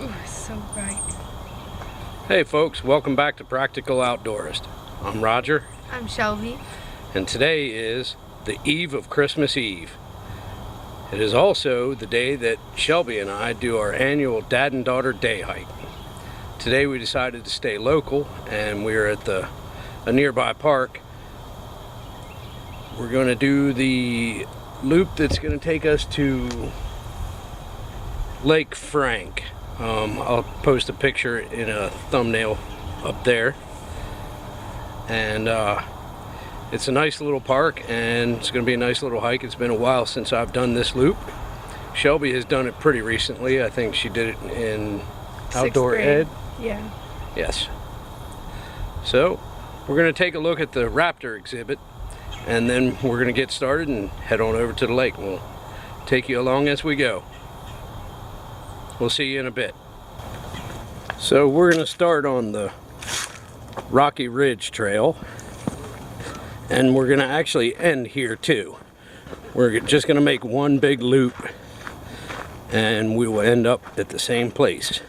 Ooh, it's so bright. Hey folks, welcome back to Practical Outdoorist. I'm Roger. I'm Shelby. And today is the eve of Christmas Eve. It is also the day that Shelby and I do our annual dad and daughter day hike. Today we decided to stay local and we're at a nearby park. We're going to do the loop that's going to take us to Lake Frank. I'll post a picture in a thumbnail up there. And it's a nice little park and it's going to be a nice little hike. It's been a while since I've done this loop. Shelby has done it pretty recently. I think she did it in Outdoor Ed. Yeah. Yes. So we're going to take a look at the raptor exhibit and then we're going to get started and head on over to the lake. We'll take you along as we go. We'll see you in a bit. So we're going to start on the Rocky Ridge Trail and we're going to actually end here too. We're just going to make one big loop and we will end up at the same place.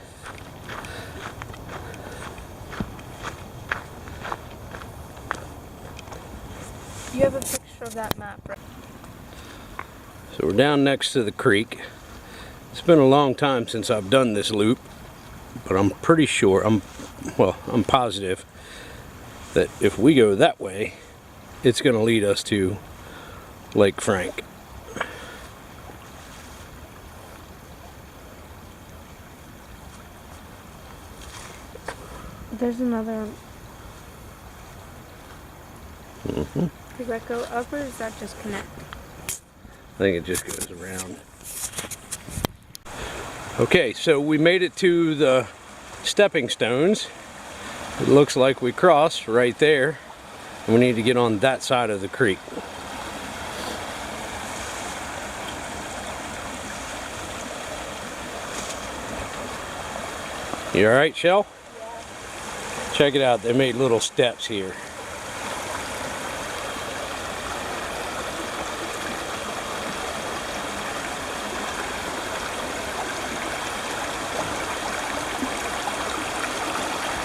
You have a picture of that map, right? So we're down next to the creek. It's been a long time since I've done this loop, but I'm pretty sure, I'm positive that if we go that way, it's going to lead us to Lake Frank. There's another. Mm-hmm. Does that go up or does that just connect? I think it just goes around. Okay, so we made it to the stepping stones. It looks like we crossed right there. We need to get on that side of the creek. You all right, Shell? Yeah. Check it out. They made little steps here.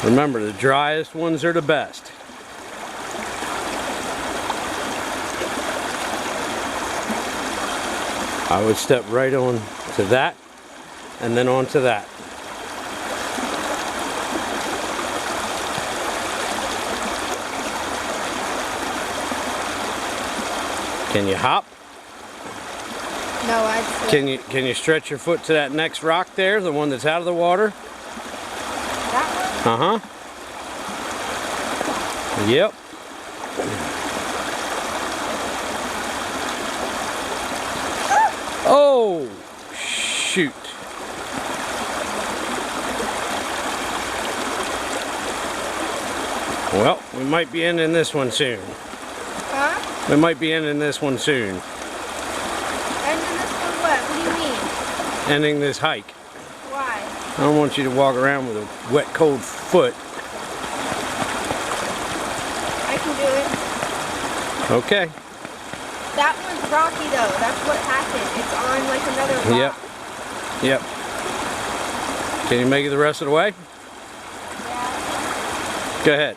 Remember, the driest ones are the best. I would step right on to that and then onto that. Can you hop? No, I'd say. Can you stretch your foot to that next rock there, the one that's out of the water? That one? Uh-huh. Yep. Oh, shoot. Well, we might be ending this one soon. Huh? We might be ending this one soon. Ending this one what? What do you mean? Ending this hike. Why? I don't want you to walk around with a wet, cold foot. I can do it. Okay. That one's rocky though. That's what happened. It's on like another rock. Yep. Can you make it the rest of the way? Yeah. Go ahead.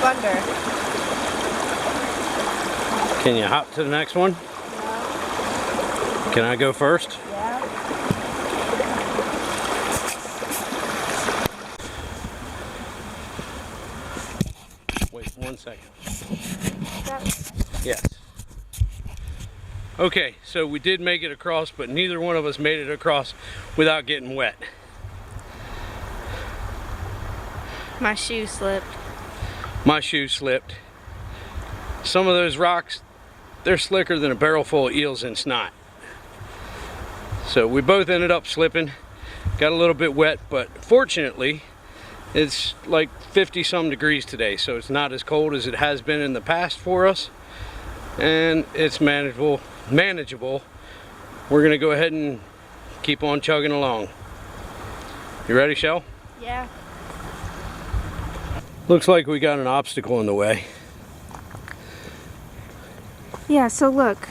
Under. Can you hop to the next one? No. Can I go first? Yeah. Wait 1 second. That's... Yes. Okay, so we did make it across, but neither one of us made it across without getting wet. My shoe slipped. My shoe slipped. Some of those rocks, they're slicker than a barrel full of eels in snot. So we both ended up slipping, got a little bit wet, but fortunately it's like 50 some degrees today, so it's not as cold as it has been in the past for us, and it's manageable. We're gonna go ahead and keep on chugging along. You ready, Shell? Yeah. Looks like we got an obstacle in the way. Yeah, so look.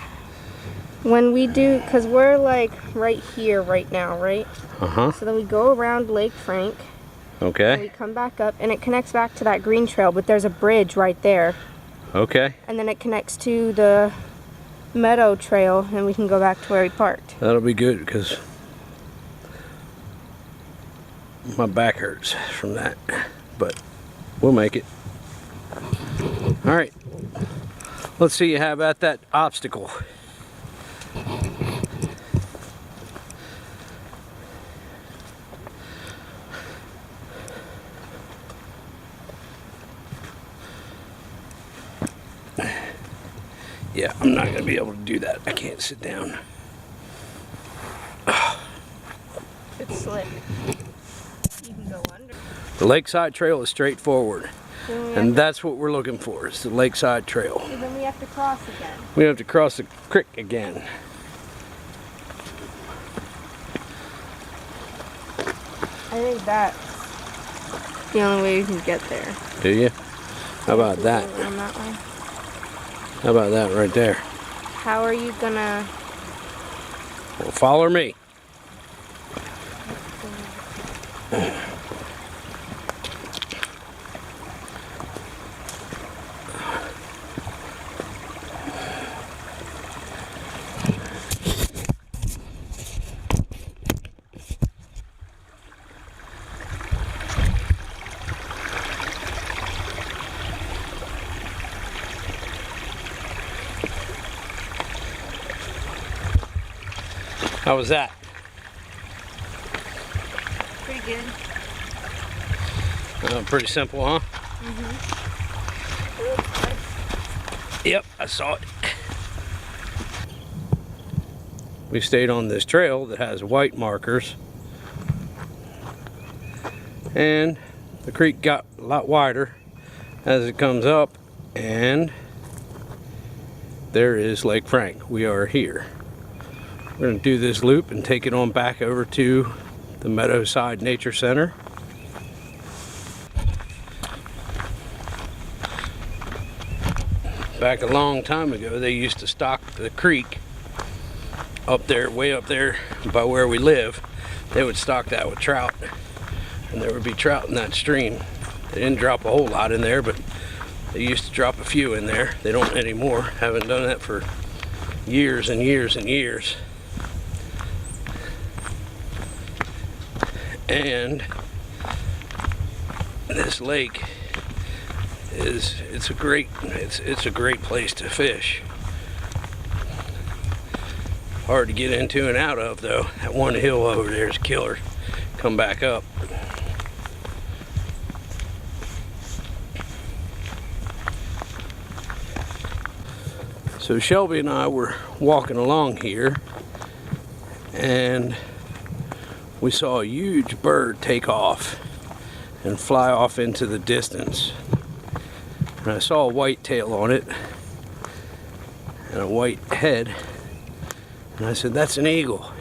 When we do, because we're like right here right now, right? Uh-huh. So then we go around Lake Frank. Okay. And we come back up, and it connects back to that green trail, but there's a bridge right there. Okay. And then it connects to the meadow trail, and we can go back to where we parked. That'll be good, because my back hurts from that. But we'll make it. All right. Let's see you have at that obstacle. Yeah, I'm not going to be able to do that. I can't sit down. It's slick. You can go under. The Lakeside Trail is straightforward. And that's what we're looking for, is the Lakeside Trail. And then we have to cross again. We have to cross the creek again. I think that's the only way you can get there. Do you? How about that? Around that way. How about that right there? How are you gonna... Well, follow me. How was that? Pretty good. Pretty simple, huh? Mm-hmm. Yep, I saw it. We stayed on this trail that has white markers. And the creek got a lot wider as it comes up. And there is Lake Frank. We are here. We're going to do this loop and take it on back over to the Meadowside Nature Center. Back a long time ago, they used to stock the creek up there, way up there by where we live. They would stock that with trout, and there would be trout in that stream. They didn't drop a whole lot in there, but they used to drop a few in there. They don't anymore. Haven't done that for years and years and years. And this lake is it's a great place to fish. Hard to get into and out of though. That one hill over there is killer. Come back up. So Shelby and I were walking along here, and we saw a huge bird take off and fly off into the distance. And I saw a white tail on it and a white head. And I said, that's an eagle.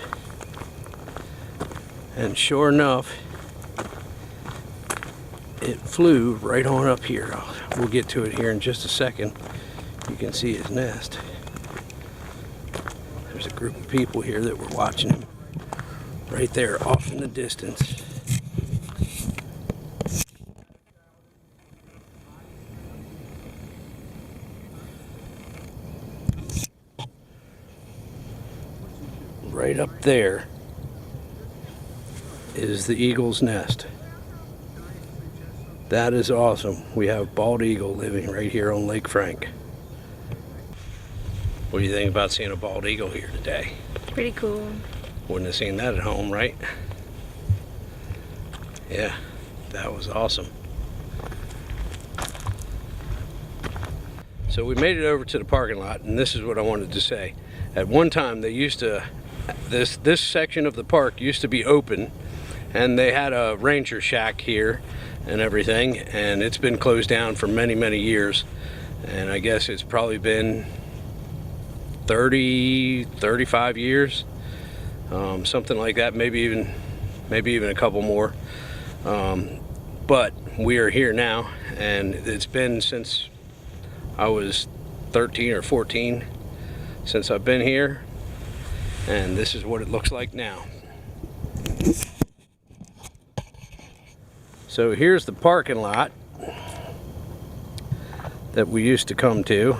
And sure enough, it flew right on up here. We'll get to it here in just a second. You can see his nest. There's a group of people here that were watching him. Right there, off in the distance. Right up there is the eagle's nest. That is awesome. We have bald eagle living right here on Lake Frank. What do you think about seeing a bald eagle here today? Pretty cool. Wouldn't have seen that at home, right? Yeah, that was awesome. So we made it over to the parking lot, and this is what I wanted to say. At one time, they used to, this section of the park used to be open, and they had a ranger shack here and everything, and it's been closed down for many, many years. And I guess it's probably been 30, 35 years. something like that, maybe even a couple more. But we are here now, and it's been since I was 13 or 14 since I've been here, and this is what it looks like now. So here's the parking lot that we used to come to,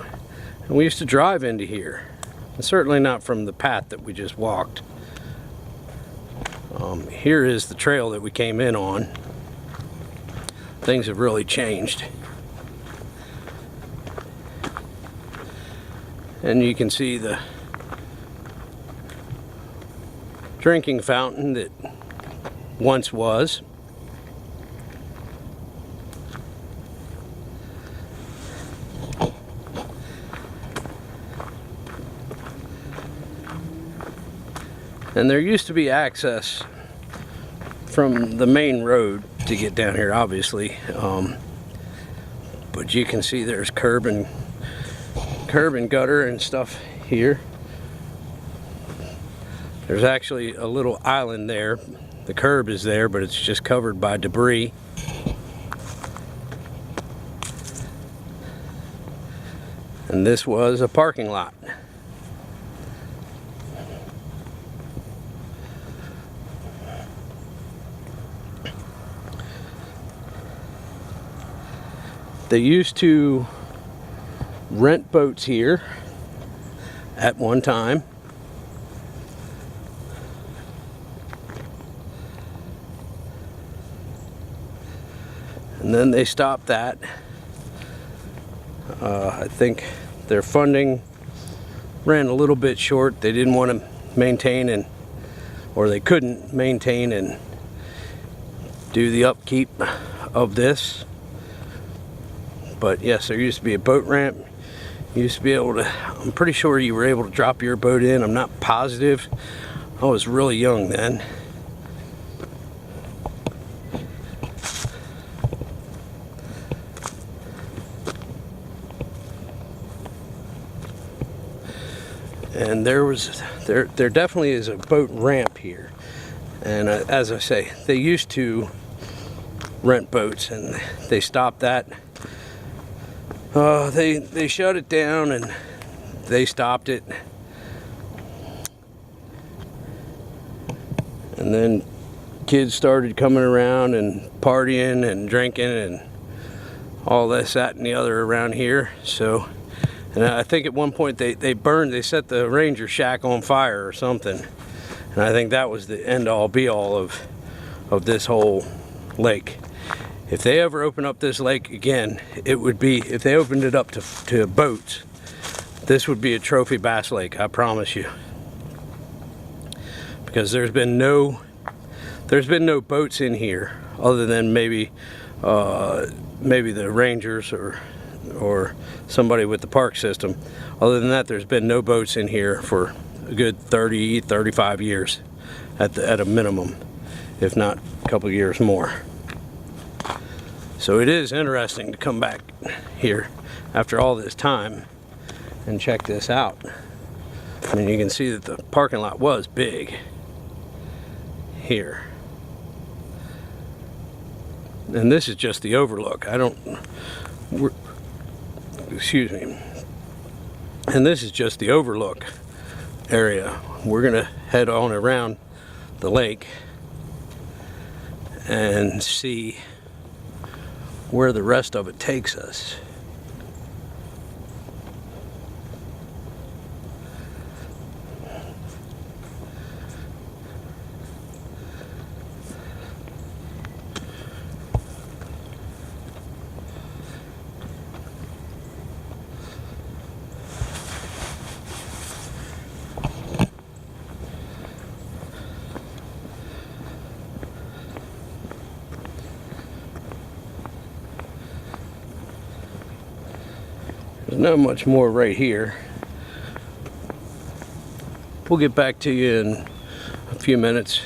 and we used to drive into here, and certainly not from the path that we just walked. Here is the trail that we came in on. Things have really changed, and you can see the drinking fountain that once was. And there used to be access from the main road to get down here, obviously, but you can see there's curb and gutter and stuff here. There's actually a little island there. The curb is there, but it's just covered by debris. And this was a parking lot. They used to rent boats here at one time. And then they stopped that. I think their funding ran a little bit short. They didn't want to maintain or they couldn't maintain and do the upkeep of this. But yes, there used to be a boat ramp. You used to be able to, I'm pretty sure you were able to drop your boat in. I'm not positive. I was really young then. And there definitely is a boat ramp here. And as I say, they used to rent boats, and they stopped that. They shut it down and they stopped it. And then kids started coming around and partying and drinking and all this, that, and the other around here. So, and I think at one point they set the ranger shack on fire or something. And I think that was the end all be all of this whole lake. If they ever open up this lake again, it would be, if they opened it up to boats, this would be a trophy bass lake, I promise you. Because there's been no boats in here other than maybe the rangers or somebody with the park system. Other than that, there's been no boats in here for a good 35 years at a minimum, if not a couple of years more. So it is interesting to come back here after all this time and check this out. I mean, you can see that the parking lot was big here. And this is just the overlook. Excuse me. And this is just the overlook area. We're gonna head on around the lake and see where the rest of it takes us. There's not much more right here. We'll get back to you in a few minutes.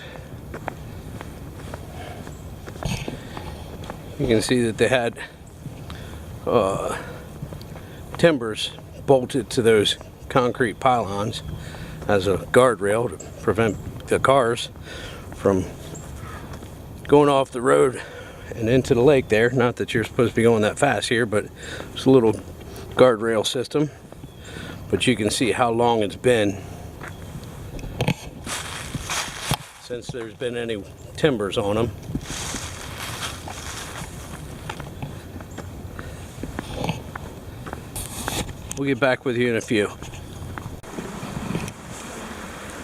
You can see that they had timbers bolted to those concrete pylons as a guardrail to prevent the cars from going off the road and into the lake there. Not that you're supposed to be going that fast here, but it's a little guardrail system. But you can see how long it's been since there's been any timbers on them. We'll get back with you in a few.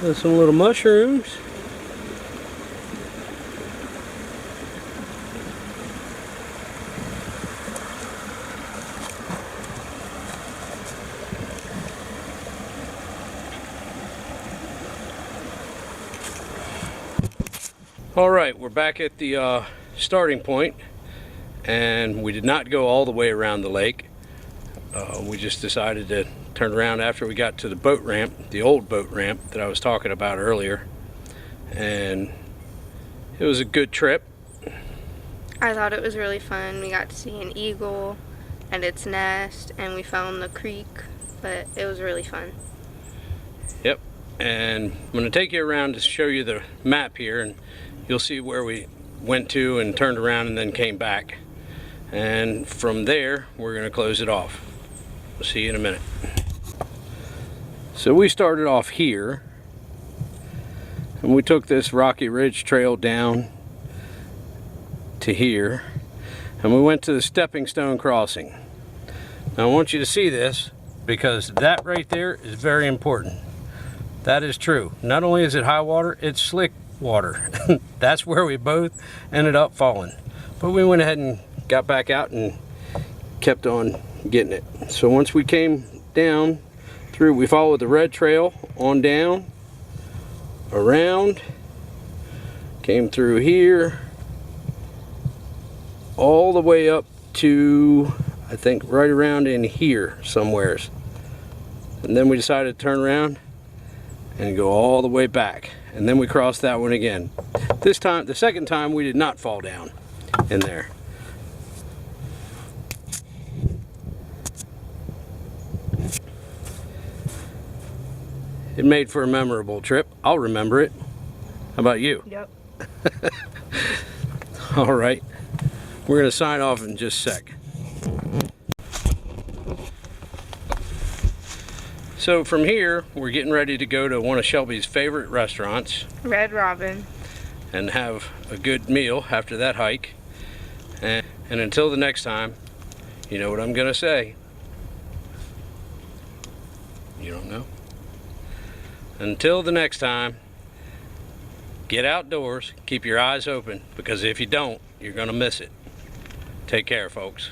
There's some little mushrooms. All right, we're back at the starting point, and we did not go all the way around the lake. We just decided to turn around after we got to the boat ramp, the old boat ramp that I was talking about earlier, and it was a good trip. I thought it was really fun. We got to see an eagle and its nest, and we found the creek, but it was really fun. Yep, and I'm going to take you around to show you the map here, and you'll see where we went to and turned around and then came back. And from there, we're going to close it off. We'll see you in a minute. So we started off here, and we took this rocky ridge trail down to here, and we went to the stepping stone crossing. Now I want you to see this, because that right there is very important. That is true. Not only is it high water, it's slick water. That's where we both ended up falling. But we went ahead and got back out and kept on getting it. So once we came down through, we followed the red trail on down, around, came through here, all the way up to, I think, right around in here somewheres. And then we decided to turn around and go all the way back. And then we crossed that one again. This time, the second time, we did not fall down in there. It made for a memorable trip. I'll remember it. How about you? Yep. All right. We're going to sign off in just a sec. So from here, we're getting ready to go to one of Shelby's favorite restaurants. Red Robin. And have a good meal after that hike. And until the next time, you know what I'm going to say. You don't know? Until the next time, get outdoors, keep your eyes open, because if you don't, you're going to miss it. Take care, folks.